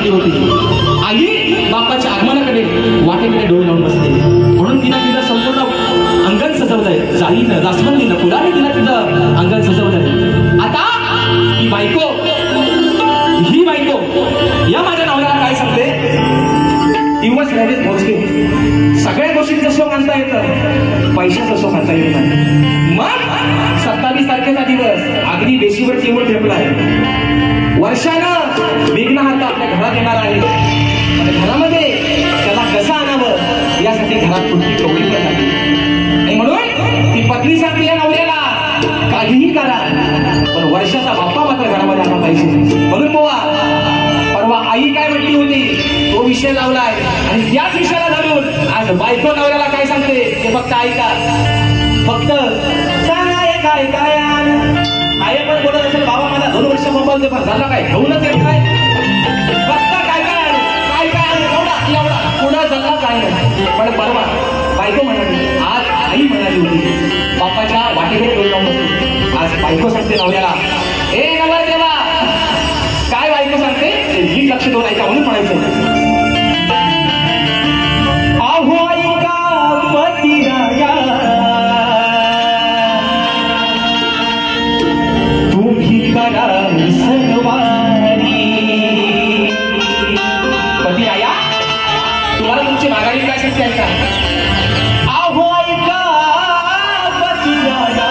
आली होती. आई बापाच्या आगमनाकडे वाटेकडे डोळे लावून बसते. म्हणून तिनं तिचं संपूर्ण अंगण सजवलंय. जाईनं जास्वंदीनं फुलाने तिनं तिचं अंगण सजवलंय. आता ही बायको या माझ्या नवऱ्याला काय सांगते, दिवस राहिलेत मोजके. सगळ्या गोष्टींचं सुख आणता येतं, पैशाचं सुख आणता येत नाही. मग 27 तारखेचा दिवस अगदी बेशीवर चिमूट ठेपला आहे. वर्षानं विघ्नहर्ता आपल्या घरात येणार आहे. आणि घरामध्ये त्याला कसं आणावं यासाठी घरात कुठली कवडी पण लागली. आणि म्हणून ती पत्नी सांगते या नवऱ्याला, काहीही करा पण वर्षाचा बाप्पा मात्र घरामध्ये आला पाहिजे. म्हणून परवा आई काय म्हटली होती तो विषय लावलाय. आणि त्याच विषयाला धरून आज बायको नवऱ्याला काय सांगते ते फक्त ऐका. फक्त सांगा काय काय आई पण बोलत असेल, बाबा मला 2 वर्ष मोबाईल दे, पण झाला काय घेऊनच येत काय. फक्त काय काय काय काय एवढा पुढं झाला काय नाही. पण परवा बायको म्हणाली, आज आई म्हणाली होती बाप्पाच्या वाटेकडे डोळे लावून बसली. आज बायको सांगते नवऱ्याला, ए नवरदेवा, काय बायको सांगते ते नीट लक्ष देऊन ऐका. म्हणून म्हणायचं, अहो ऐका पतिराया, तुम्ही करा सर्वानी. पतिराया, तुम्हाला तुमची मागाणी काय सांगते ऐका. अहो ऐका पतिराया,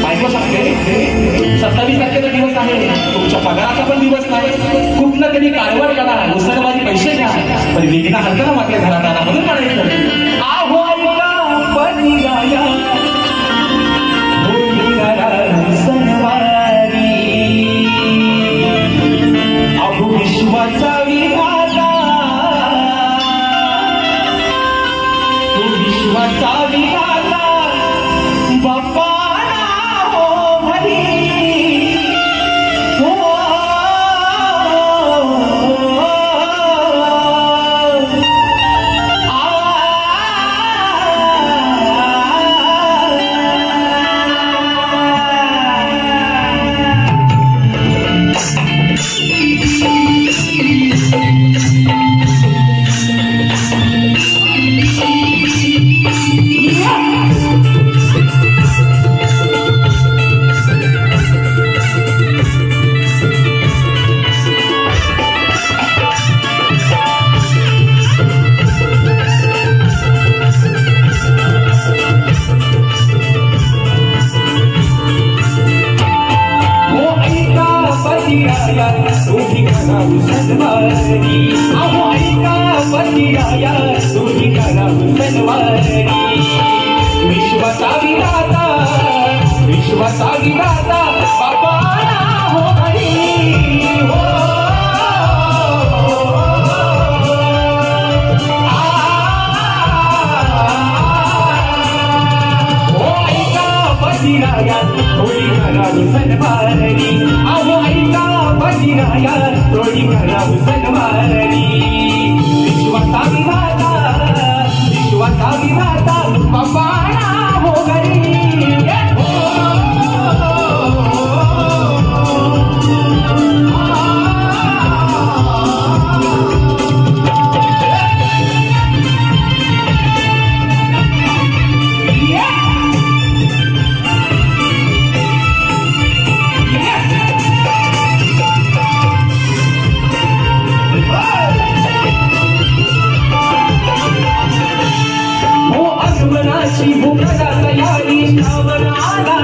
बायको सांगते 27 तारखेचा दिवस आहे, तुमच्या पगाराचा पण दिवस नाही. कुठनं तरी कारभार करा, उसळवादी पैसे घ्या, पण विघ्न हरताना मात्र घरात आला. म्हणून म्हणायचं, आहो ऐका पतिराया, सणवारी, अहो विश्वाचा विधाता, विश्वाचा विधाता बाप्पा हो हरी. हो विश्वाचा विधाता, विश्वाचा विधाता बाप्पा हो हरी. हो ऐका पतिराया, थोडी करावी सणवारी. अहो ऐका पतिराया, थोडी करावी सणवारी. विश्वाचा विधाता, विश्वाचा विधाता बाप्पा हो हरी. हो आगमनाची भूक तयारी, श्रावण आला